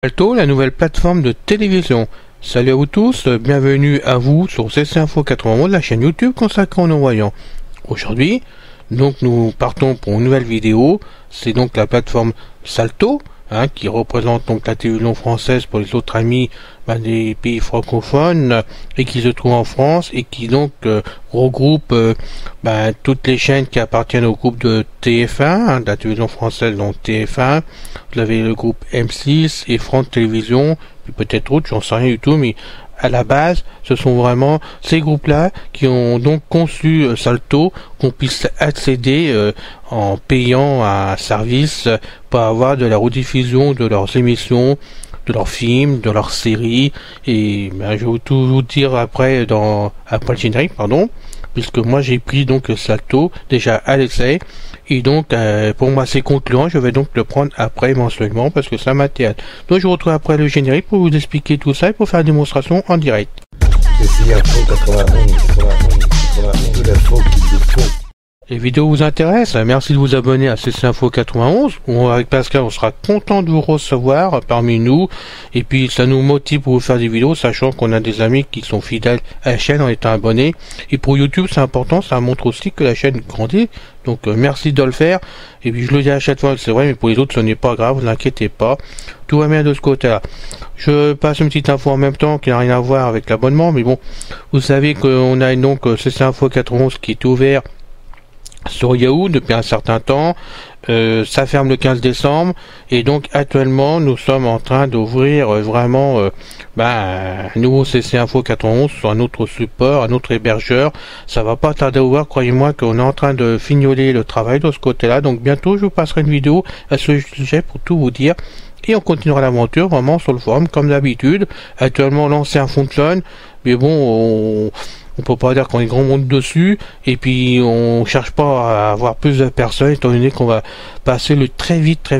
Salto, la nouvelle plateforme de télévision. Salut à vous tous, bienvenue à vous sur CC Info 91, la chaîne YouTube consacrée aux non-voyants. Aujourd'hui, donc nous partons pour une nouvelle vidéo. C'est donc la plateforme Salto, qui représente donc la télévision française pour les autres amis des pays francophones et qui se trouve en France et qui donc regroupe toutes les chaînes qui appartiennent au groupe de TF1, de la télévision française, donc TF1. Vous avez le groupe M6 et France Télévisions, puis peut-être autre, j'en sais rien du tout, mais à la base, ce sont vraiment ces groupes-là qui ont donc conçu Salto, qu'on puisse accéder en payant un service pour avoir de la rediffusion de leurs émissions, de leurs films, de leurs séries, et je vais tout vous dire après après le générique, puisque moi j'ai pris donc Salto déjà à l'essai, et donc pour moi c'est concluant, je vais donc le prendre après mensuellement parce que ça m'intéresse. Donc je vous retrouve après le générique pour vous expliquer tout ça et pour faire la démonstration en direct. Les vidéos vous intéressent, merci de vous abonner à CC Info 91. Avec Pascal, on sera content de vous recevoir parmi nous. Et puis, ça nous motive pour vous faire des vidéos, sachant qu'on a des amis qui sont fidèles à la chaîne en étant abonnés. Et pour YouTube, c'est important, ça montre aussi que la chaîne grandit. Donc, merci de le faire. Et puis, je le dis à chaque fois, c'est vrai, mais pour les autres, ce n'est pas grave, vous inquiétez pas. Tout va bien de ce côté-là. Je passe une petite info en même temps qui n'a rien à voir avec l'abonnement. Mais bon, vous savez qu'on a donc CC Info 91 qui est ouvert sur Yahoo depuis un certain temps. Ça ferme le 15 décembre et donc actuellement nous sommes en train d'ouvrir vraiment un nouveau CC Info 91 sur un autre support, un autre hébergeur. Ça va pas tarder à ouvrir, croyez-moi qu'on est en train de fignoler le travail de ce côté-là. Donc bientôt je vous passerai une vidéo à ce sujet pour tout vous dire. Et on continuera l'aventure vraiment sur le forum comme d'habitude. Actuellement l'ancien fonctionne, mais bon, on peut pas dire qu'on est grand monde dessus, et puis on cherche pas à avoir plus de personnes, étant donné qu'on va passer le très vite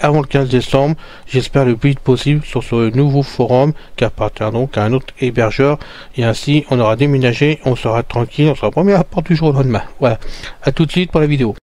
avant le 15 décembre, j'espère le plus vite possible, sur ce nouveau forum qui appartient donc à un autre hébergeur, et ainsi on aura déménagé, on sera tranquille, on sera premier à la porte du jour au lendemain. Voilà, à tout de suite pour la vidéo.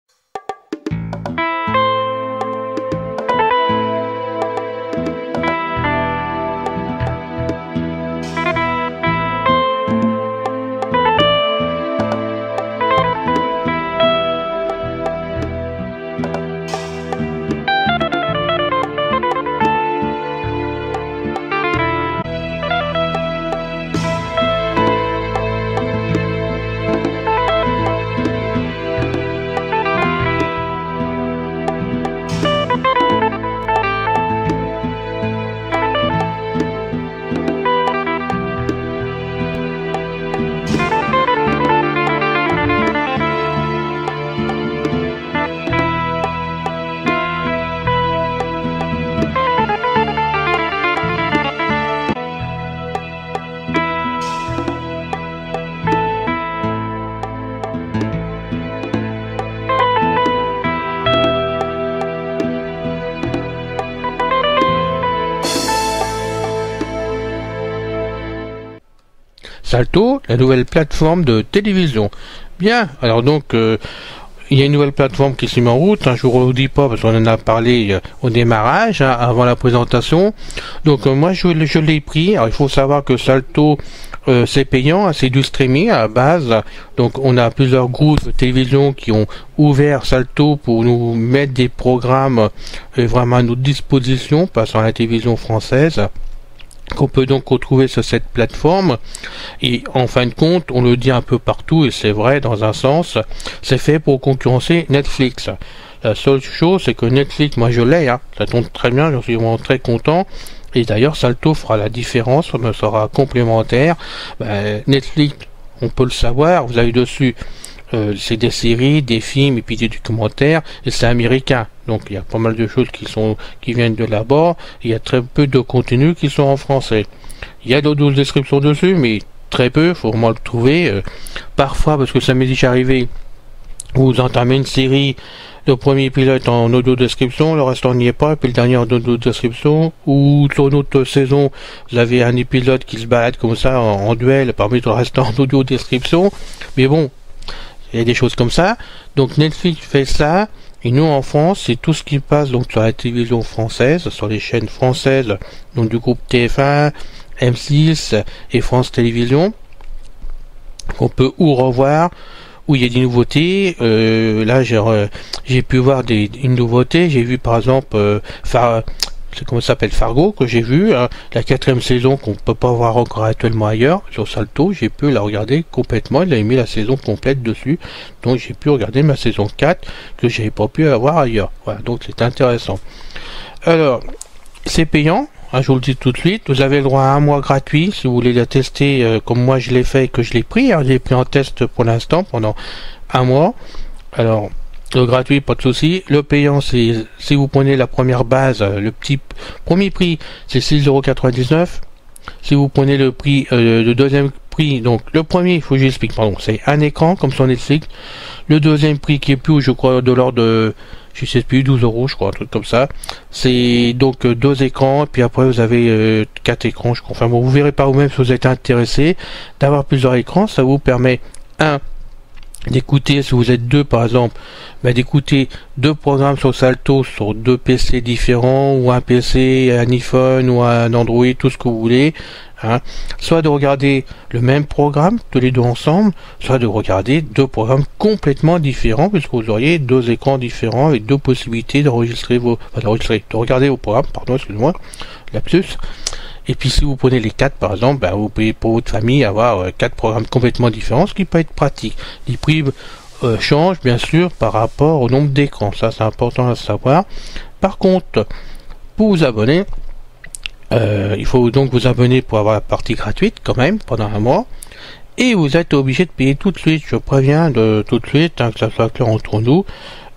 Salto, la nouvelle plateforme de télévision. Bien, alors donc il y a une nouvelle plateforme qui s'est mise en route, je vous redis pas parce qu'on en a parlé au démarrage, avant la présentation. Donc moi je l'ai pris. Alors il faut savoir que Salto c'est payant, c'est du streaming à la base. Donc on a plusieurs groupes de télévision qui ont ouvert Salto pour nous mettre des programmes vraiment à notre disposition, passant à la télévision française, qu'on peut donc retrouver sur cette plateforme. Et en fin de compte, on le dit un peu partout, et c'est vrai dans un sens, c'est fait pour concurrencer Netflix. La seule chose, c'est que Netflix, moi je l'ai, ça tombe très bien, je suis vraiment très content. Et d'ailleurs, Salto fera la différence, on sera complémentaire. Netflix, on peut le savoir, vous avez dessus c'est des séries, des films et puis des documentaires, et c'est américain. Donc il y a pas mal de choses qui viennent de là-bas. Il y a très peu de contenus qui sont en français. Il y a d'autres descriptions dessus, mais très peu, faut vraiment le trouver. Parfois, parce que ça m'est déjà arrivé, vous entamez une série, le premier pilote en audio description, le restant n'y est pas, et puis le dernier en audio description, ou sur une autre saison, vous avez un épisode qui se balade comme ça en duel parmi le restant en audio description. Mais bon, il y a des choses comme ça. Donc Netflix fait ça, Et nous en France, c'est tout ce qui passe donc sur la télévision française, sur les chaînes françaises, donc du groupe TF1, M6 et France Télévisions, qu'on peut ou revoir, où il y a des nouveautés. Là, j'ai pu voir une nouveauté. J'ai vu par exemple comment ça s'appelle, Fargo, que j'ai vu, hein, la 4e saison qu'on peut pas voir encore actuellement ailleurs sur Salto. J'ai pu la regarder complètement. Il a mis la saison complète dessus, donc j'ai pu regarder ma saison 4 que j'avais pas pu avoir ailleurs. Voilà, donc c'est intéressant. Alors, c'est payant. Je vous le dis tout de suite, vous avez le droit à un mois gratuit si vous voulez la tester comme moi je l'ai fait et que je l'ai pris. Je l'ai pris en test pour l'instant pendant un mois. Alors, le gratuit, pas de souci. Le payant, c'est si vous prenez la première base, le premier prix, c'est 6,99 €. Si vous prenez le prix, le deuxième prix, donc le premier, il faut que j'explique, pardon, c'est un écran comme sur Netflix. Le deuxième prix qui est plus, je crois, de l'ordre de, je sais plus, 12 €, je crois, un truc comme ça. C'est donc 2 écrans, et puis après vous avez 4 écrans, je crois. Enfin bon, vous verrez par vous-même si vous êtes intéressé d'avoir plusieurs écrans. Ça vous permet, d'écouter, si vous êtes 2 par exemple, d'écouter 2 programmes sur Salto sur 2 PC différents, ou un PC, un iPhone ou un Android, tout ce que vous voulez, soit de regarder le même programme tous les deux ensemble, soit de regarder 2 programmes complètement différents, puisque vous auriez 2 écrans différents avec 2 possibilités d'enregistrer de regarder vos programmes, pardon, excusez-moi, lapsus. Et puis si vous prenez les 4 par exemple, vous pouvez pour votre famille avoir 4 programmes complètement différents, ce qui peut être pratique. Les prix changent bien sûr par rapport au nombre d'écrans, ça c'est important à savoir. Par contre, pour vous abonner, il faut donc vous abonner pour avoir la partie gratuite quand même pendant un mois. Et vous êtes obligé de payer tout de suite, je préviens tout de suite, que ça soit clair entre nous.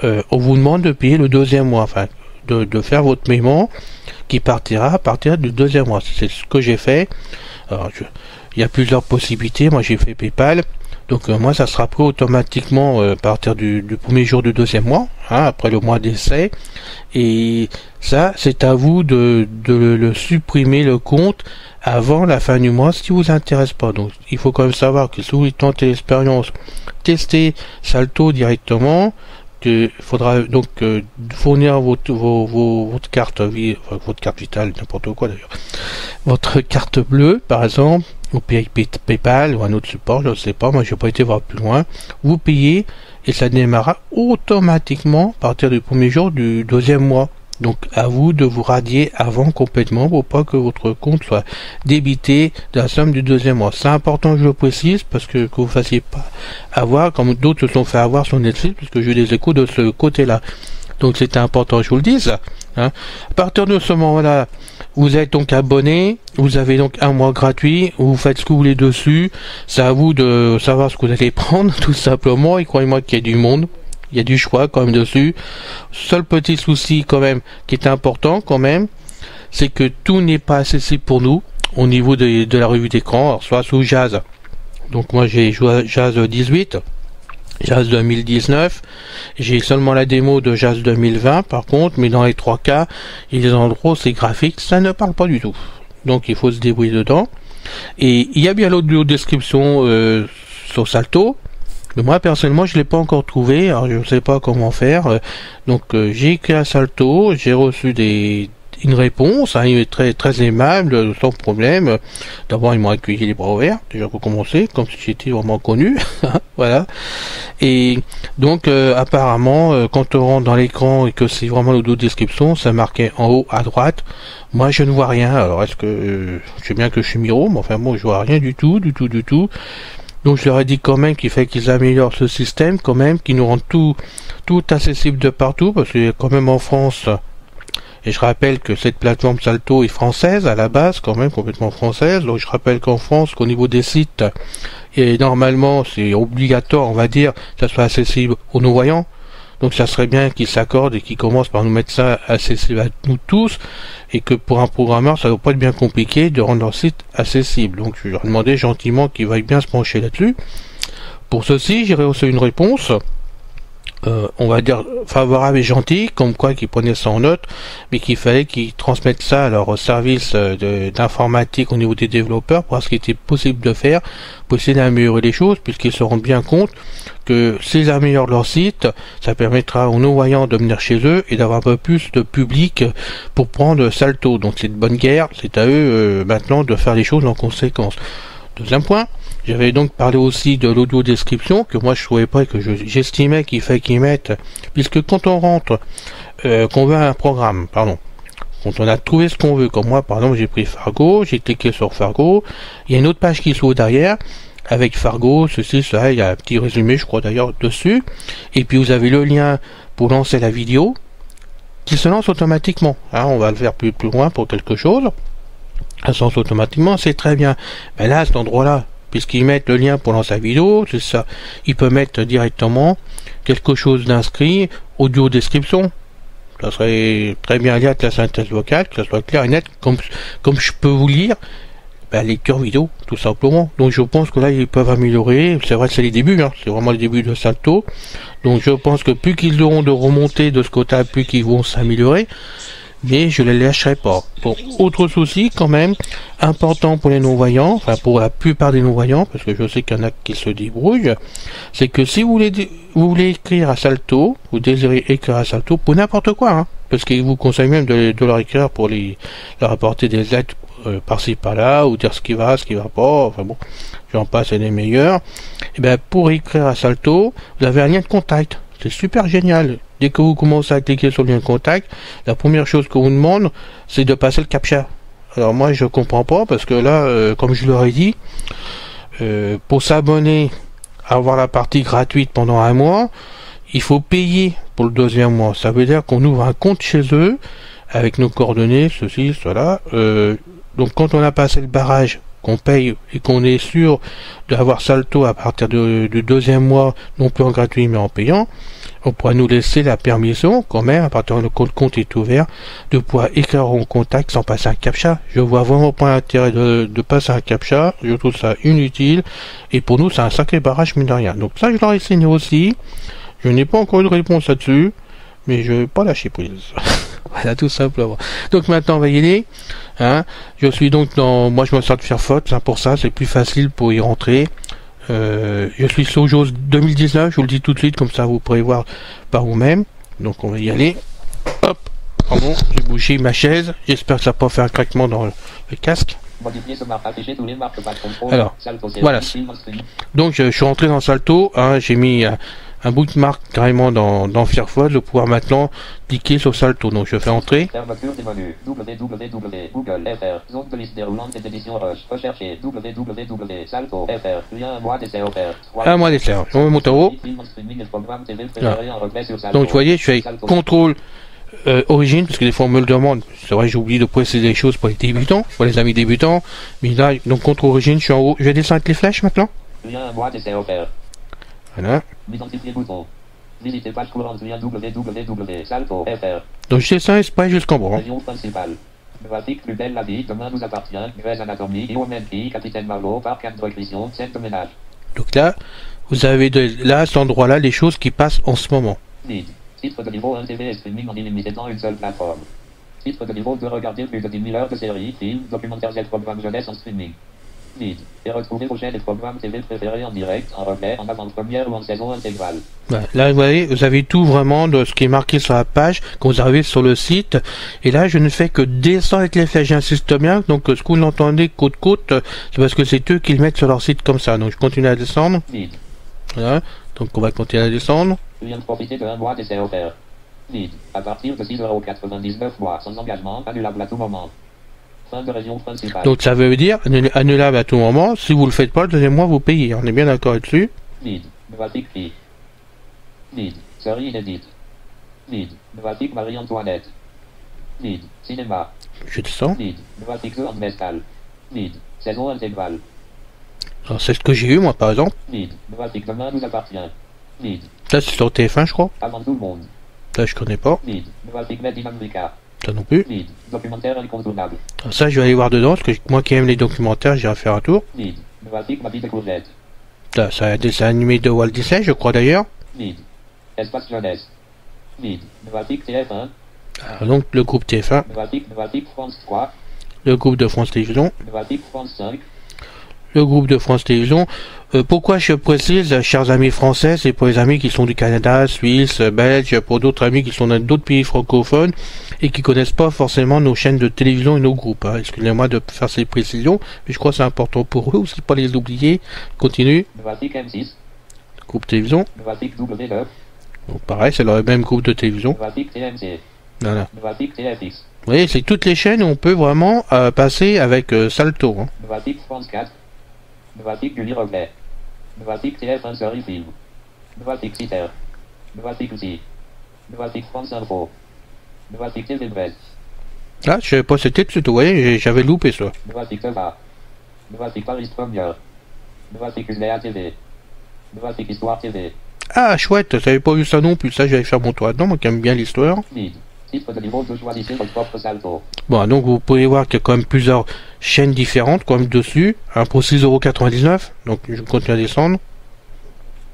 On vous demande de payer le deuxième mois, enfin de faire votre paiement qui partira à partir du deuxième mois. C'est ce que j'ai fait. Alors, il y a plusieurs possibilités. Moi, j'ai fait PayPal. Donc, moi, ça sera pris automatiquement à partir du premier jour du deuxième mois, après le mois d'essai. Et ça, c'est à vous de le supprimer, le compte, avant la fin du mois, si vous intéresse pas. Donc, il faut quand même savoir que si vous voulez tenter l'expérience, tester Salto directement, il faudra donc fournir votre carte votre carte vitale, n'importe quoi d'ailleurs, votre carte bleue par exemple, ou PayPal ou un autre support, je ne sais pas, moi je n'ai pas été voir plus loin. Vous payez et ça démarrera automatiquement à partir du premier jour du deuxième mois. Donc à vous de vous radier avant complètement pour pas que votre compte soit débité de la somme du deuxième mois. C'est important que je le précise parce que vous ne fassiez pas avoir comme d'autres se sont fait avoir sur Netflix, puisque j'ai eu des échos de ce côté-là. Donc c'était important que je vous le dise. À partir de ce moment-là, vous êtes donc abonné, vous avez donc un mois gratuit, vous faites ce que vous voulez dessus. C'est à vous de savoir ce que vous allez prendre, tout simplement, et croyez-moi qu'il y a du monde. Il y a du choix quand même dessus. Seul petit souci quand même qui est important quand même, c'est que tout n'est pas accessible pour nous au niveau de la revue d'écran, soit sous Jazz. Donc moi j'ai joué Jazz 18, Jazz 2019, j'ai seulement la démo de Jazz 2020 par contre, mais dans les 3 cas, il y a des endroits où c'est graphique, ça ne parle pas du tout. Donc il faut se débrouiller dedans. Et il y a bien l'audio description sur Salto. Mais moi personnellement je l'ai pas encore trouvé, alors je ne sais pas comment faire. Donc j'ai écrit à Salto, j'ai reçu une réponse, il est très très aimable, sans problème. D'abord ils m'ont accueilli les bras ouverts, déjà pour commencer, comme si j'étais vraiment connu. Voilà. Et donc apparemment quand on rentre dans l'écran et que c'est vraiment l'audio description, ça marquait en haut à droite. Moi je ne vois rien. Alors est-ce que je sais bien que je suis miro, mais enfin bon je vois rien du tout. Donc je leur ai dit quand même qu'il fallait qu'ils améliorent ce système, quand même, qu'ils nous rendent tout accessible de partout, parce que quand même en France, et je rappelle que cette plateforme Salto est française à la base, quand même complètement française. Donc je rappelle qu'en France, qu'au niveau des sites, et normalement c'est obligatoire, on va dire, que ça soit accessible aux non-voyants. Donc ça serait bien qu'ils s'accordent et qu'ils commencent par nous mettre ça accessible à nous tous, et que pour un programmeur ça ne doit pas être bien compliqué de rendre leur site accessible. Donc je leur ai demandé gentiment qu'ils veuillent bien se pencher là-dessus. Pour ceci, j'ai reçu une réponse on va dire favorable et gentil, comme quoi qu'ils prenaient ça en note, mais qu'il fallait qu'ils transmettent ça à leur service d'informatique au niveau des développeurs pour voir ce qui était possible de faire pour essayer d'améliorer les choses, puisqu'ils se rendent bien compte que s'ils améliorent leur site, ça permettra aux non-voyants de venir chez eux et d'avoir un peu plus de public pour prendre Salto. Donc c'est de bonne guerre, c'est à eux maintenant de faire les choses en conséquence. Deuxième point, j'avais donc parlé aussi de l'audio description, que moi je trouvais pas, que j'estimais qu'il fallait qu'ils mettent, puisque quand on rentre, qu'on veut un programme, pardon, quand on a trouvé ce qu'on veut, comme moi par exemple j'ai pris Fargo, j'ai cliqué sur Fargo, il y a une autre page qui s'ouvre derrière, avec Fargo, ceci, cela, il y a un petit résumé je crois d'ailleurs dessus, et puis vous avez le lien pour lancer la vidéo, qui se lance automatiquement, hein, on va le faire plus loin pour quelque chose, ça se lance automatiquement, c'est très bien, mais là à cet endroit là, puisqu'ils mettent le lien pour lancer la vidéo, c'est ça. Ils peuvent mettre directement quelque chose d'inscrit, audio description. Ça serait très bien lié avec la synthèse vocale, que ça soit clair et net, comme je peux vous lire, lecture vidéo, tout simplement. Donc je pense que là, ils peuvent améliorer. C'est vrai que c'est les débuts, hein, c'est vraiment les débuts de Salto. Donc je pense que plus qu'ils auront de remontées de ce côté, plus qu'ils vont s'améliorer. Mais je les lâcherai pas. Bon, autre souci quand même, important pour les non-voyants, enfin pour la plupart des non-voyants, parce que je sais qu'il y en a qui se débrouillent, c'est que si vous voulez écrire à Salto, vous désirez écrire à Salto pour n'importe quoi, hein, parce qu'ils vous conseillent même de leur écrire pour leur apporter des lettres par-ci par-là, ou dire ce qui va pas, enfin bon, j'en passe et les meilleurs. Et bien pour écrire à Salto, vous avez un lien de contact. C'est super génial. Dès que vous commencez à cliquer sur le lien de contact, la première chose qu'on vous demande, c'est de passer le captcha. Alors moi, je comprends pas, parce que là, comme je leur ai dit, pour s'abonner, avoir la partie gratuite pendant un mois, il faut payer pour le deuxième mois. Ça veut dire qu'on ouvre un compte chez eux, avec nos coordonnées, ceci, cela. Donc quand on a passé le barrage, qu'on paye et qu'on est sûr d'avoir Salto à partir du deuxième mois, non plus en gratuit mais en payant, on pourra nous laisser la permission quand même, à partir du le compte est ouvert, de pouvoir écrire en contact sans passer un captcha. Je vois vraiment pas l'intérêt de passer un captcha, je trouve ça inutile, et pour nous c'est un sacré barrage mine de rien. Donc ça je leur ai signé aussi, je n'ai pas encore eu de réponse là-dessus, mais je vais pas lâcher prise. Voilà, tout simplement. Donc maintenant on va y aller. Hein. Je suis donc dans... Moi je me sers de Firefox, hein, pour ça c'est plus facile pour y rentrer. Je suis sur Sojos 2019, je vous le dis tout de suite, comme ça vous pourrez voir par vous-même. Donc on va y aller. Hop, pardon, j'ai bougé ma chaise. J'espère que ça n'a pas fait un craquement dans le casque. Alors, voilà. Donc je suis rentré dans Salto, hein, j'ai mis un bookmark carrément dans Firefox, de pouvoir maintenant cliquer sur Salto. Donc je fais entrer. Fermeture des menus. www.google.fr. Zone de liste déroulante des éditions Rush. Rechercher www.salto.fr. Lien un mois d'essai offert. Un mois d'essai. Je vais monter en haut. Donc vous voyez, je fais contrôle origine, parce que des fois on me le demande. C'est vrai, j'ai oublié de préciser les choses pour les débutants, pour les amis débutants. Mais là, donc contrôle origine, je suis en haut. Je vais descendre avec les flèches maintenant. Lien un mois d'essai offert. Voilà. Identifier bouton. Visitez page courante lien www.salto.fr. Donc je descends et jusqu'en bas. Région principale. Graphique plus belle la vie, demain nous appartient, Grey's Anatomy, Humanity, Capitaine Marlowe, Parc Nutrition, scène de ménage. Donc là, vous avez là, à cet endroit-là, les choses qui passent en ce moment. Lead. Titre de niveau 1 TV streaming en illimité dans une seule plateforme. Titre de niveau 2 regarder plus de 10 000 heures de séries, films, documentaires et programmes jeunesse en streaming. Lead. Et retrouver vos chaînes et programmes TV préférés en direct, en replay, en avant-première ou en saison intégrale. Ouais, là, vous voyez, vous avez tout vraiment de ce qui est marqué sur la page quand vous arrivez sur le site. Et là, je ne fais que descendre avec les flèches, j'insiste bien. Donc, ce que vous entendez côte-côte, c'est parce que c'est eux qui le mettent sur leur site comme ça. Donc, je continue à descendre. Lead. Voilà. Donc, on va continuer à descendre. Tu viens de profiter de un mois d'essai offert. Lead. À partir de 6,99 € mois, sans engagement, annulable à tout moment. Fin de région principale. Donc ça veut dire annulable à tout moment. Si vous le faites pas, le deuxième mois vous payez. On est bien d'accord là-dessus. Lead. Graphique fille. Lead. Série inédite. Lead. Graphique Marie-Antoinette. Lead. Cinéma. Je descends. Lead. Graphique The Mescal. Lead. Saison intégrale. Alors c'est ce que j'ai eu moi par exemple. Lead. Graphique demain nous appartient. Lead. Ça c'est sur TF1 je crois. Avant tout le monde. Ça je connais pas. Lead. Graphique Made in America. Ça non plus. Lead. Documentaire incontournable. Alors ça je vais aller voir dedans, parce que moi qui aime les documentaires, j'irai faire un tour. Lead. Graphique Ma vie de courgette. Ça c'est un dessin animé de Walt Disney, je crois d'ailleurs. Lead. Espace jeunesse. Vide. Novatique TF1. Alors, donc le groupe TF1, Novatique France 3. le groupe de France Télévisions, Novatique France 5. le groupe de France Télévisions. Pourquoi je précise, chers amis français, c'est pour les amis qui sont du Canada, Suisse, Belge, pour d'autres amis qui sont dans d'autres pays francophones et qui connaissent pas forcément nos chaînes de télévision et nos groupes. Hein. Excusez-moi de faire ces précisions, mais je crois que c'est important pour eux aussi de pas les oublier. Continue. Novatique M6. Groupe télévision. Novatique W9. Donc pareil, c'est le même groupe de télévision. Novatique TMC. Voilà. Novatique TFX. Vous voyez, c'est toutes les chaînes où on peut vraiment passer avec Salto. Hein. Novatique France 4. Novatique Gulli Rocklet. Novatique TF1 Série Film. Novatique Citer. Novatique Outil. Novatique France Info. Novatique TV Brest. Là, je savais pas c'était tout, vous voyez, j'avais loupé ça. Novatique Teva. Novatique Paris Première. Novatique Uslea TV. Novatique Histoire TV. Ah, chouette, j'avais pas vu ça non plus, ça j'allais faire mon tour dedans, moi qui aime bien l'histoire. Mid. Titre de niveau 2, choisissez votre propre salto. Bon, donc vous pouvez voir qu'il y a quand même plusieurs chaînes différentes, quand même dessus, hein, pour 6,99€, donc je continue à descendre.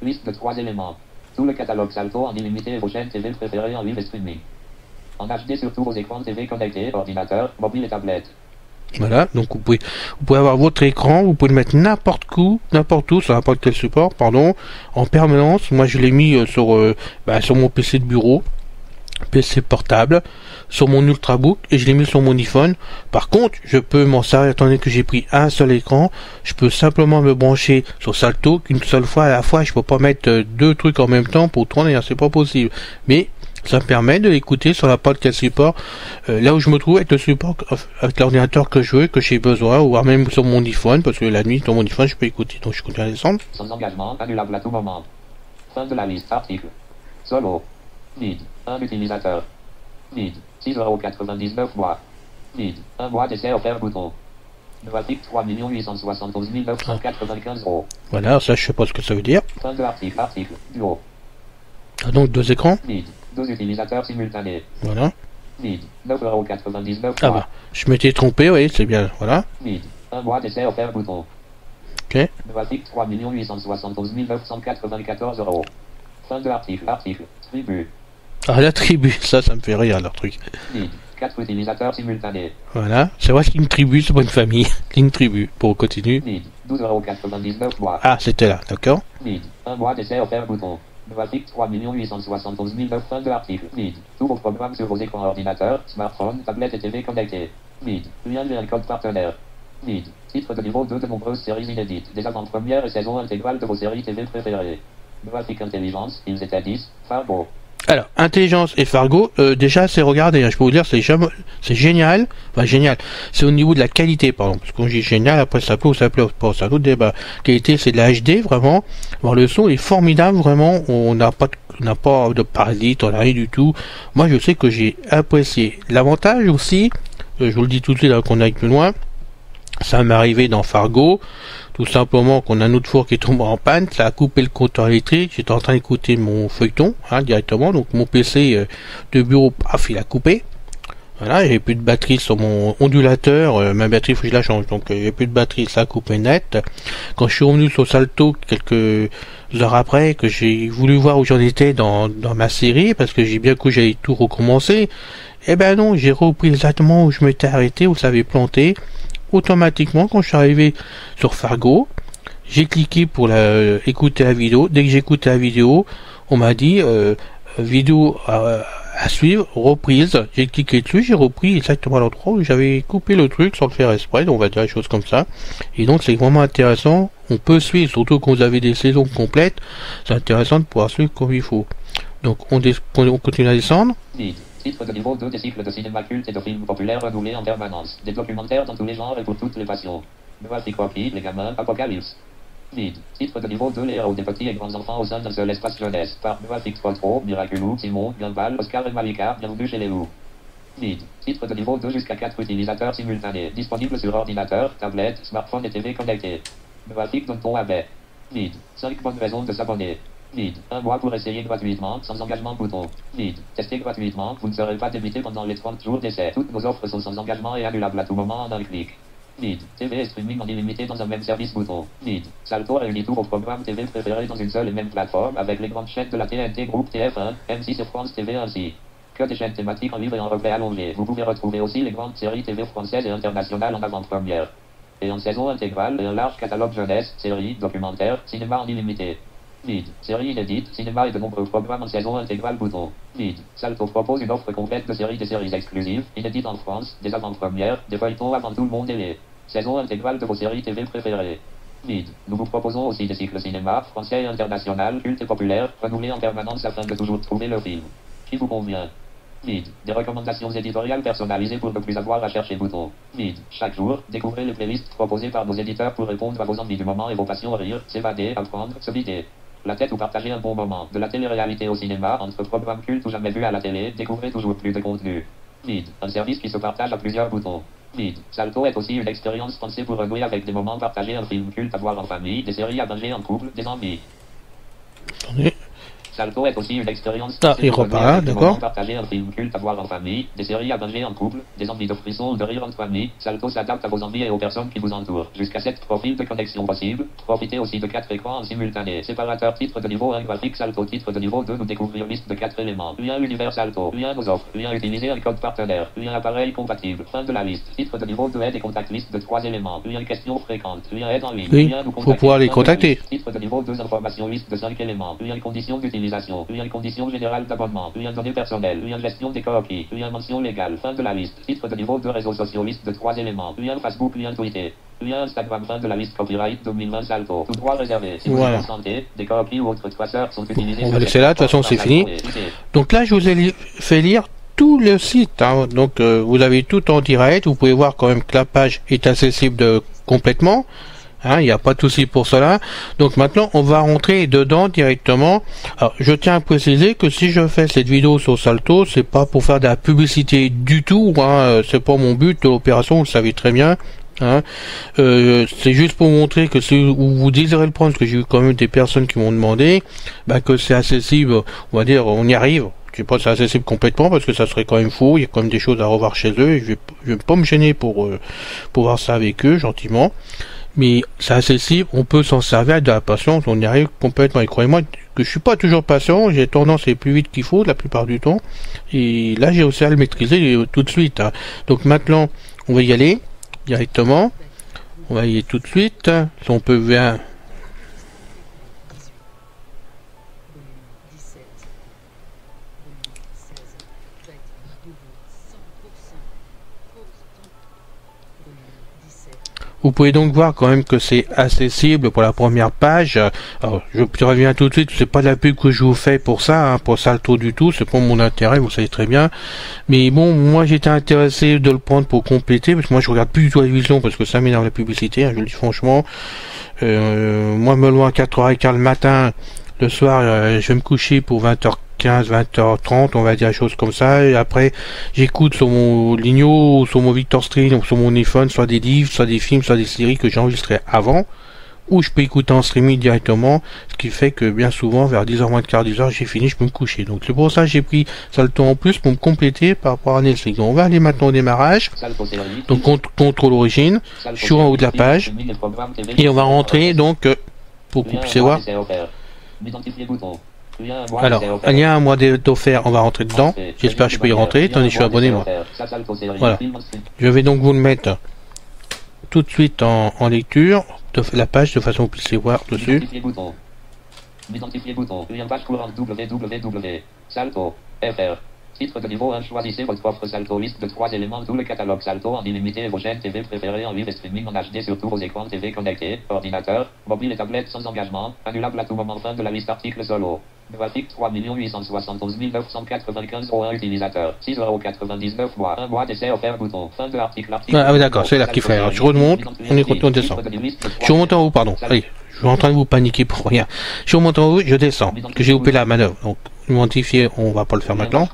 Liste de 3 éléments. Tout le catalogue salto en illimité et vos chaînes TV préférées en live streaming. En HD sur tous vos écrans TV connectés, ordinateur, mobile et tablette. Voilà, donc vous pouvez avoir votre écran, vous pouvez le mettre n'importe où, sur n'importe quel support, pardon, en permanence. Moi je l'ai mis sur mon PC de bureau, PC portable, sur mon Ultrabook, et je l'ai mis sur mon iPhone. Par contre, je peux m'en servir, étant donné que j'ai pris un seul écran, je peux simplement me brancher sur Salto qu'une seule fois à la fois. Je peux pas mettre deux trucs en même temps pour tourner, hein, c'est pas possible. Mais ça me permet de l'écouter sur n'importe quel support, là où je me trouve, avec le support, avec l'ordinateur que je veux, que j'ai besoin, ou même sur mon iPhone, parce que la nuit, sur mon iPhone, je peux écouter. Donc je continue à descendre. Sans engagement, annulable à tout moment. Fin de la liste, article. Solo. Vide. Un utilisateur. Vide. 6,99€ mois. Vide. Un mois d'essai offert bouton. Novatique 3 871 995€. Voilà, ça je sais pas ce que ça veut dire. Fin de l'article, article. Duo. Ah, donc deux écrans. Vide. 2 utilisateurs simultanés. Voilà. Vide. 9,99€. Ah bah, je m'étais trompé, oui, c'est bien, voilà. Vide. Un mois d'essai offert bouton. Ok. Novatique 3 871 994€. Fin de l'article, article. Tribu. Ah, la tribu, ça me fait rire, leur truc. Vide. 4 utilisateurs simultanés. Voilà, c'est vrai qu'une tribu, c'est pas une famille. C'est une tribu, pour continuer. Vide. 12,99€ mois. Ah, c'était là, d'accord. Vide. Un mois d'essai offert bouton. Novatique 3 871 9. Fin de l'article. Vide. Tous vos programmes sur vos écrans ordinateurs, smartphones, tablettes et TV connectés. Vide. Lien vers un code partenaire. Vide. Titre de niveau 2 de nombreuses séries inédites. Des avant-premières et saisons intégrales de vos séries TV préférées. Novatique Intelligence, ils étaient 10. Fargo. Alors, Intelligence et Fargo, déjà c'est regardé, hein, je peux vous dire, c'est génial, enfin génial, c'est au niveau de la qualité, pardon, parce qu'on dit génial, après ça peut ou ça plaît pas, c'est un autre débat. Qualité, c'est de la HD, vraiment, alors le son est formidable, vraiment, on n'a pas de parasite, on n'a rien du tout. Moi je sais que j'ai apprécié. L'avantage aussi, je vous le dis tout de suite avant qu'on aille plus loin, ça m'est arrivé dans Fargo, tout simplement qu'on a un autre four qui est tombé en panne, ça a coupé le compteur électrique, j'étais en train d'écouter mon feuilleton, hein, directement, donc mon PC de bureau, paf, il a coupé. Voilà, j'avais plus de batterie sur mon ondulateur, ma batterie, il faut que je la change, donc il n'y a plus de batterie, ça a coupé net. Quand je suis revenu sur Salto, quelques heures après, que j'ai voulu voir où j'en étais dans ma série, parce que j'ai bien cru que j'allais tout recommencer, eh ben non, j'ai repris exactement où je m'étais arrêté, où ça avait planté. Automatiquement, quand je suis arrivé sur Fargo, j'ai cliqué pour écouter la vidéo. Dès que j'ai écouté la vidéo, on m'a dit vidéo à suivre, reprise. J'ai cliqué dessus, j'ai repris exactement à l'endroit où j'avais coupé le truc sans le faire exprès, donc on va dire des choses comme ça. Et donc c'est vraiment intéressant, on peut suivre, surtout quand vous avez des saisons complètes, c'est intéressant de pouvoir suivre comme il faut. Donc on continue à descendre. Titre de niveau 2 des cycles de cinéma culte et de films populaires renouvelés en permanence. Des documentaires dans tous les genres et pour toutes les passions. Novatique Rocky, les gamins, Apocalypse. Vide. Titre de niveau 2 les héros des petits et grands enfants au sein d'un seul espace jeunesse. Par Novatique Spotro, Miraculous, Simon, Gumball, Oscar et Malika, bienvenue chez les loups. Vide. Titre de niveau 2 jusqu'à 4 utilisateurs simultanés. Disponible sur ordinateur, tablette, smartphone et TV connecté. Novatique Danton Abbey. Vide. 5 bonnes raisons de s'abonner. Vide. Un mois pour essayer gratuitement, sans engagement bouton. Vide. Tester gratuitement, vous ne serez pas débité pendant les 30 jours d'essai. Toutes nos offres sont sans engagement et annulables à tout moment en un clic. Mid. TV et streaming en illimité dans un même service bouton. Mid. Salto réunit tous vos programmes TV préférés dans une seule et même plateforme avec les grandes chaînes de la TNT Groupe TF1, M6 et France TV ainsi que des chaînes thématiques en livre et en replay allongé. Vous pouvez retrouver aussi les grandes séries TV françaises et internationales en avant-première. Et en saison intégrale et un large catalogue jeunesse, séries, documentaires, cinéma en illimité. Mid. Séries inédites, cinéma et de nombreux programmes en saison intégrale bouton. Mid. Salto propose une offre complète de séries, des séries exclusives, inédites en France, des avant-premières, des feuilletons avant tout le monde et les saisons intégrales de vos séries TV préférées. Mid. Nous vous proposons aussi des cycles cinéma, français et international, cultes et populaires, renouvelés en permanence afin de toujours trouver le film qui vous convient. Mid. Des recommandations éditoriales personnalisées pour ne plus avoir à chercher bouton. Mid. Chaque jour, découvrez les playlists proposées par nos éditeurs pour répondre à vos envies du moment et vos passions, rire, s'évader, apprendre, se vider la tête ou partager un bon moment. De la télé-réalité au cinéma, entre programmes cultes ou jamais vus à la télé, découvrez toujours plus de contenu. Mid. Un service qui se partage à plusieurs boutons. Mid. Salto est aussi une expérience pensée pour renouer avec des moments partagés, un film culte à voir en famille, des séries à binger en couple, des amis. Attendez. Salto est aussi une expérience Ah, il repart, d'accord. Partager un film culte à voir en famille, des séries à binger en couple, des envies de frissons ou de rire entre amis. Salto s'adapte à vos envies et aux personnes qui vous entourent. Jusqu'à 7 profils de connexion possibles. Profitez aussi de 4 écrans en simultané. Séparateur titre de niveau 1 graphique Salto titre de niveau 2. Nous découvrir liste de 4 éléments. Lien univers Salto. Lien nos offres. Lien utiliser un code partenaire. Lien appareil compatible. Fin de la liste. Titre de niveau 2 aide et contact liste de 3 éléments. Lien questions fréquentes. Lien aide en ligne. Oui, Lien nous faut pouvoir les contacter. Titre de niveau 2 information liste de 5 éléments. Lien conditions d'utilisation. Lien conditions générales d'abonnement. Lien données personnelles. Lien gestion des copies. Lien mention légale. Fin de la liste. Titre de niveau 2 réseaux sociaux liste de 3 éléments. Lien Facebook. Lien Twitter. Lien Instagram. Fin de la liste copyright 2020 Salto. Tout droit réservé. Si vous consentez, des copies ou autres traceurs sont utilisés. On va laisser là, de toute façon c'est fini. Donc là je vous ai fait lire tout le site, hein. Donc vous avez tout en direct. Vous pouvez voir quand même que la page est accessible complètement. Il n'y a pas de souci pour cela. Donc maintenant, on va rentrer dedans directement. Alors, je tiens à préciser que si je fais cette vidéo sur Salto, c'est pas pour faire de la publicité du tout. C'est pas mon but de l'opération, vous le savez très bien. C'est juste pour montrer que si vous désirez le prendre, parce que j'ai eu quand même des personnes qui m'ont demandé, que c'est accessible. On va dire, on y arrive. Je sais pas si c'est accessible complètement parce que ça serait quand même faux. Il y a quand même des choses à revoir chez eux. Et je vais pas me gêner pour voir ça avec eux gentiment. Mais c'est accessible, on peut s'en servir avec de la patience, on y arrive complètement. Et croyez-moi que je suis pas toujours patient, j'ai tendance à aller plus vite qu'il faut la plupart du temps. Et là, j'ai aussi à le maîtriser tout de suite. Donc maintenant, on va y aller directement. On va y aller tout de suite. Si on peut bien. Vous pouvez donc voir quand même que c'est accessible pour la première page. Alors, je reviens tout de suite, c'est pas de la pub que je vous fais pour ça, pour Salto du tout, c'est pas mon intérêt, vous le savez très bien. Mais bon, moi j'étais intéressé de le prendre pour compléter, parce que moi je regarde plus du tout la télévision, parce que ça m'énerve la publicité, je le dis franchement. Moi me loin à 4h15 le matin, le soir je vais me coucher pour 20h15, 20h30, on va dire des choses comme ça, et après j'écoute sur mon Ligno, sur mon Victor Stream, ou sur mon iPhone, soit des livres, soit des films, soit des séries que j'ai enregistrées avant, ou je peux écouter en streaming directement, ce qui fait que bien souvent vers 10h moins de quart, 10h j'ai fini, je peux me coucher. Donc c'est pour ça que j'ai pris Salto en plus pour me compléter par rapport à Netflix. Donc on va aller maintenant au démarrage, donc contrôle origine, je suis en haut de la page, et on va rentrer donc pour que vous puissiez voir. Alors, il y a un mois d'offert, on va rentrer dedans. J'espère que je peux y rentrer, étant donné que je suis abonné moi. Voilà. Je vais donc vous le mettre tout de suite en lecture de la page de façon que vous puissiez voir dessus. Identifier bouton. Lien page courante www. Salto. FR. Titre de niveau 1. Choisissez votre offre Salto. Liste de 3 éléments. Tout le catalogue Salto en illimité et vos chaînes TV préférées en live et streaming en HD sur tous vos écrans TV connectés, ordinateur, mobile et tablette sans engagement. Annulable à tout moment. Fin de la liste article solo. Graphique 3 871 995 € 1 utilisateur. 6,99 € mois. 1 mois d'essai offert bouton. Fin de l'article. Ah oui d'accord, c'est là qu'il fait. Alors, je remonte, on descend. Je remonte en haut, pardon. Allez, je suis en train de vous paniquer pour rien. Je remonte en haut, je descends. Que j'ai loupé la manœuvre. Donc, identifier, on va pas le faire maintenant.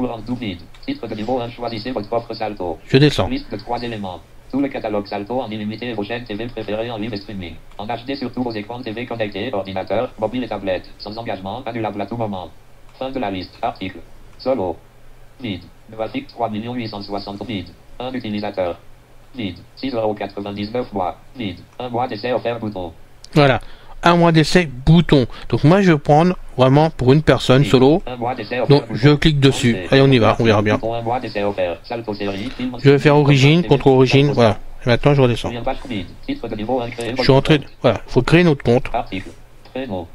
Je descends. Liste de 3 éléments. Tout le catalogue Salto en illimité et vos chaînes TV préférées en live et streaming. En HD sur tous vos écrans TV connectés, ordinateur, mobile et tablette. Sans engagement, annulable à tout moment. Fin de la liste. Article. Solo. Mid. Graphique 3 860 mid. 1 utilisateur. Vide. 6,99 mois. Vide. Un mois d'essai offert bouton. Voilà. Un mois d'essai bouton. Donc moi je vais prendre vraiment pour une personne Vide. solo. Un mois d'essai offert Donc bouton. je clique dessus. Allez, on y va, on verra bien. Bouton, un mois d'essai offert. Salto série, film, Je vais faire origine, contrôle origine, voilà. Et maintenant je redescends. Lien page vide. Titre de niveau 1 créé. Je suis entré, voilà, faut créer notre compte. Article. Prénom.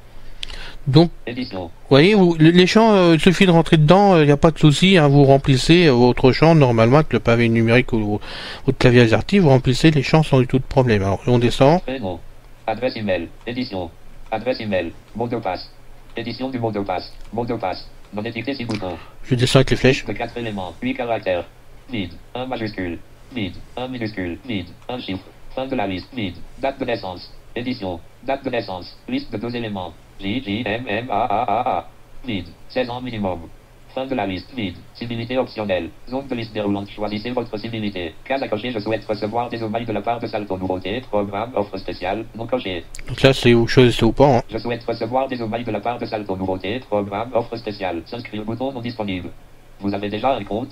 Donc, Édition. vous voyez, les champs, il suffit de rentrer dedans, il n'y a pas de souci, hein, vous remplissez votre champ normalement avec le pavé numérique ou votre clavier AZERTY, vous remplissez les champs sans du tout de problème. Alors, on descend. Prénom. Adresse email. Édition. Adresse email. Mot de passe. Édition du mot de passe. Mot de passe. Non étiqueté 6 boutons. Je descends avec les flèches. De 4 éléments. 8 caractères. Vide. 1 majuscule. Vide. 1 minuscule. Vide. 1 chiffre. Fin de la liste. Vide. Date de naissance. Édition. Date de naissance. Liste de 2 éléments. J, J, M, M, A, A, A, A. Vide. 16 ans minimum. Fin de la liste. Vide. Civilité optionnelle. Zone de liste déroulante. Choisissez votre civilité. Case à cocher. Je souhaite recevoir des emails de la part de Salto. Nouveauté. Programme. Offre spéciale. Non coché. Donc là, c'est chose ou pas. Hein. Je souhaite recevoir des emails de la part de Salto. Nouveauté. Programme. Offre spéciale. S'inscrire. Bouton non disponible. Vous avez déjà un compte?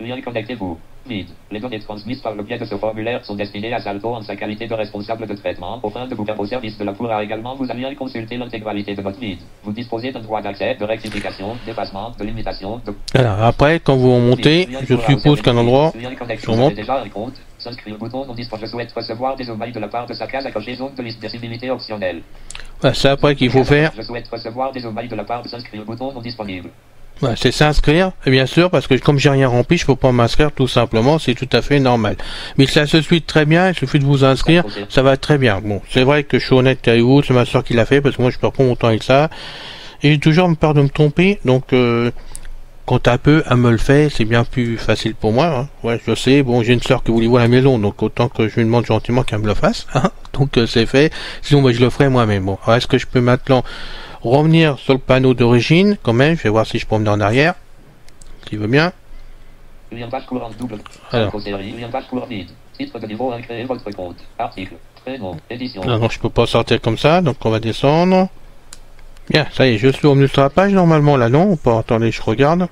Lien connectez-vous. Vide. Les données transmises par le biais de ce formulaire sont destinées à Salto en sa qualité de responsable de traitement. Au fin de vous faire au service de la pourra également vous allez consulter l'intégralité de votre vide. Vous disposez d'un droit d'accès, de rectification, d'effacement, de limitation, de... Alors, après, quand vous montez, je suppose qu'un endroit, je monte. Déjà un compte. S'inscrire bouton non disponible. Je souhaite recevoir des emails de la part de sa case à cocher zone de liste des civilités optionnelles. voilà, c'est après qu'il faut faire. Je souhaite recevoir des emails de la part de s'inscrire bouton non disponible. Voilà, c'est s'inscrire, et bien sûr, parce que comme j'ai rien rempli, je peux pas m'inscrire tout simplement, c'est tout à fait normal. Mais ça se suit très bien, il suffit de vous inscrire, ça va très bien. Bon, c'est vrai que je suis honnête avec vous, c'est ma soeur qui l'a fait, parce que moi je perds pas mon temps avec ça. Et j'ai toujours peur de me tromper, donc quand un peu elle me le fait, c'est bien plus facile pour moi. Hein. Ouais, je sais, bon, j'ai une soeur qui voulait voir à la maison, donc autant que je lui demande gentiment qu'elle me le fasse. Hein. Donc c'est fait, sinon moi je le ferai moi-même. Bon, alors est-ce que je peux maintenant revenir sur le panneau d'origine, quand même, je vais voir si je peux emmener en arrière, s'il veut bien. Lien page courante double. Alors. Lien page courante vide. Titre de niveau 1, créer votre compte. Article. Prénom. Édition. Non, je peux pas sortir comme ça, donc on va descendre. Bien, ça y est, je suis revenu sur la page, normalement, là non, pas, attendez, je regarde.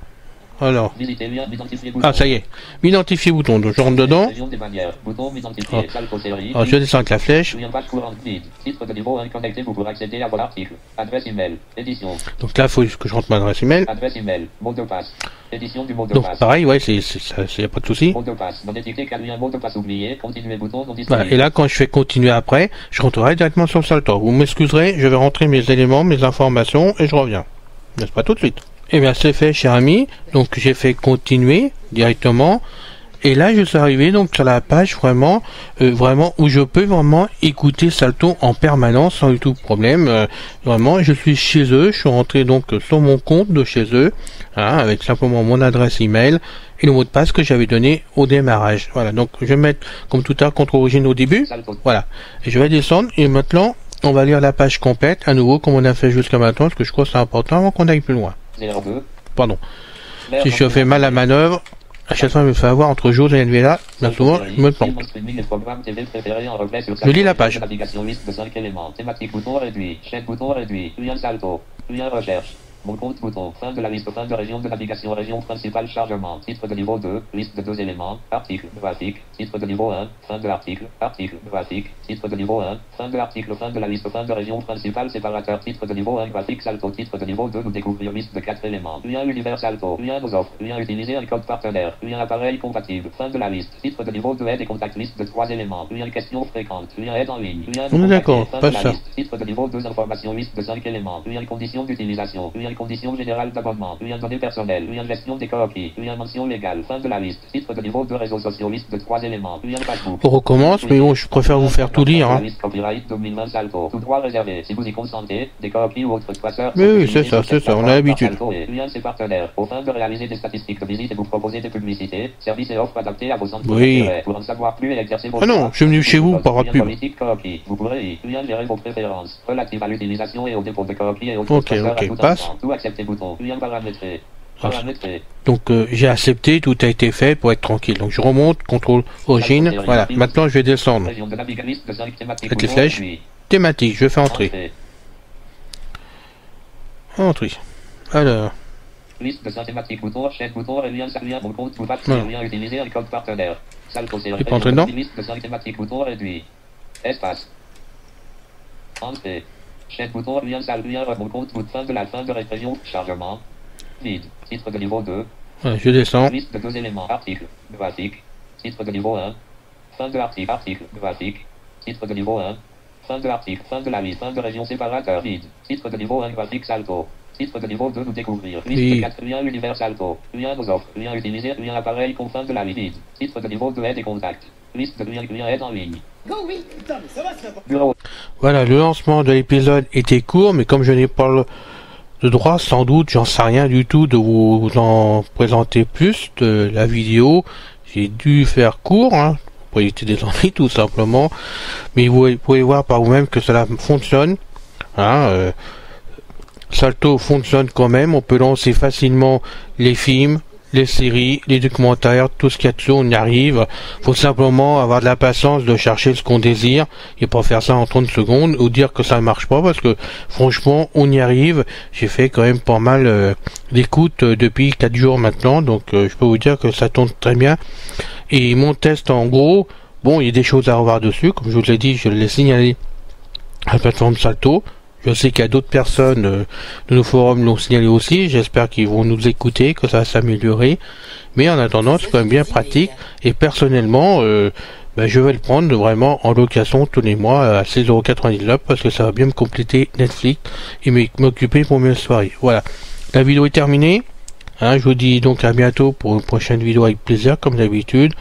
Alors. Visiter lien, m'identifier bouton. Ah, ça y est, m'identifier bouton, donc je rentre dedans. Des bannières. Bouton m'identifier. Oh. Salto série. Alors, je descends avec la flèche. Lien page courante vide. Titre de niveau 1, connectez-vous pour accéder à votre article. Adresse email. Édition. Donc là, il faut que je rentre mon adresse email. Adresse email. Mot de passe. Édition du mot de Donc passe. pareil, ouais, y a pas de souci. Mot de passe. Non étiqueté car lien mot de passe oublié. Continuer bouton non Voilà, disponible. et là, quand je fais continuer après, je rentrerai directement sur le Salto. Vous m'excuserez, je vais rentrer mes éléments, mes informations, et je reviens. N'est-ce pas tout de suite? Eh bien, c'est fait, cher ami. Donc, j'ai fait continuer directement. Et là, je suis arrivé donc sur la page vraiment où je peux vraiment écouter Salto en permanence sans du tout problème. Vraiment, je suis chez eux. Je suis rentré donc sur mon compte de chez eux, hein, avec simplement mon adresse email et le mot de passe que j'avais donné au démarrage. Voilà. Donc, je vais mettre comme tout à l'heure CTRL origine au début. Salto. Voilà. Et je vais descendre. Et maintenant, on va lire la page complète à nouveau comme on a fait jusqu'à maintenant, parce que je crois que c'est important avant qu'on aille plus loin. 02. Pardon. Si je fais mal la manœuvre, à chaque fois, je me fais avoir entre Jaws et NVLA. Bien souvent, je me plante. Je lis la page. Navigation liste de 5 éléments. Thématique bouton réduit. Chaîne bouton réduit. Lien Salto. Lien recherche. Mon compte bouton. Fin de la liste. Fin de région de navigation. Région principale chargement. Titre de niveau 2. Liste de 2 éléments. Article. Graphique. Titre de niveau 1. Fin de l'article. Article. Graphique. Titre de niveau 1. Fin de l'article. Fin de la liste. Fin de région principale. Séparateur. Titre de niveau 1. Graphique. Salto. Titre de niveau 2. Nous découvrir liste de 4 éléments. Lien univers Salto. Lien nos offres. Lien utiliser un code partenaire. Lien appareil compatible. Fin de la liste. Titre de niveau 2. Aide et contact liste de 3 éléments. Lien questions fréquentes. Lien aide en ligne. Lien On est d'accord. Fin Pas de la ça. liste. Titre de niveau 2. Information liste de 5 éléments. Lien conditions d'utilisation. Lien conditions générales d'abonnement. Lien données personnelles. Lien gestion des copies. Lien mention légale. Fin de la liste. Titre de niveau 2. Réseaux sociaux. Liste de 3 éléments. Lien Facebook. On recommence, mais bon, je préfère vous faire tout lire. Hein. Liste copyright 2020 Salto. Tout droit réservé. Si vous y consentez, des copies ou autres traçeurs. Mais oui, c'est ça, on a l'habitude. Lien ses partenaires. Au fin de réaliser des statistiques de visite et vous proposer des publicités, services et offres adaptés à vos centres Oui. d'intérêt. Pour en savoir plus et exercer vos Ah non, droits. je suis venu chez vous par Lien pub. politique copie. Vous pourrez y lien gérer vos préférences relatives à l'utilisation et au dépôt de copies et autres Ok, traçeurs ok, à tout passe. instant. Tout accepter bouton. Lien paramétré. Ah, Paramétré. Donc j'ai accepté, tout a été fait pour être tranquille. Donc je remonte, contrôle origine. Voilà, maintenant je vais descendre. Région de navigation de 5 thématiques. Avec les bouton flèches. réduit. Thématique, je fais entrer. Entrée. Entrée. Alors, Liste de 5 thématiques. Bouton, chaîne, bouton, lien, lien, mon compte, vous Voilà. lien, utiliser un code partenaire. Salto série. C'est pas entré dedans? Liste de 5 thématiques, bouton réduit. Espace. Entrée. Chaîne bouton, lien salle, lien rebond, compte, bout de fin de réflexion, chargement. Vide. Titre de niveau 2. Ouais, je descends. Liste de 2 éléments. Article. Graphique. Titre de niveau 1. Fin de l'article. Article. Graphique. Titre de niveau 1. Fin de l'article. Fin de la liste. Fin de région séparateur. Vide. Titre de niveau 1. Graphique Salto. Titre de niveau 2. Nous découvrir. Liste de 4. Lien univers Salto. Lien nos offres. Lien utilisé. Lien appareil. Confin de la liste. Vide. Titre de niveau 2. Aide et contact. Liste de lien aide en ligne. Oh oui, putain, mais ça va, ça va. Bureau. Voilà, le lancement de l'épisode était court, mais comme je n'ai pas le droit, sans doute, j'en sais rien du tout de vous en présenter plus de la vidéo. J'ai dû faire court, hein, pour éviter des ennuis tout simplement. Mais vous pouvez voir par vous-même que cela fonctionne. Hein, Salto fonctionne quand même. On peut lancer facilement les films, les séries, les documentaires, tout ce qu'il y a dessus, on y arrive. Faut simplement avoir de la patience de chercher ce qu'on désire et pas faire ça en 30 secondes ou dire que ça ne marche pas parce que franchement on y arrive. J'ai fait quand même pas mal d'écoutes depuis 4 jours maintenant, donc je peux vous dire que ça tourne très bien. Et mon test en gros, bon, il y a des choses à revoir dessus, comme je vous l'ai dit, je l'ai signalé à la plateforme Salto. Je sais qu'il y a d'autres personnes de nos forums l'ont signalé aussi. J'espère qu'ils vont nous écouter, que ça va s'améliorer. Mais en attendant, c'est quand même bien pratique. Et personnellement, je vais le prendre vraiment en location tous les mois à 16,99€ parce que ça va bien me compléter Netflix et m'occuper pour mes soirées. Voilà. La vidéo est terminée. Hein, je vous dis donc à bientôt pour une prochaine vidéo avec plaisir, comme d'habitude.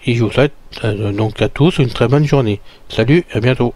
Et je vous souhaite donc à tous une très bonne journée. Salut, à bientôt.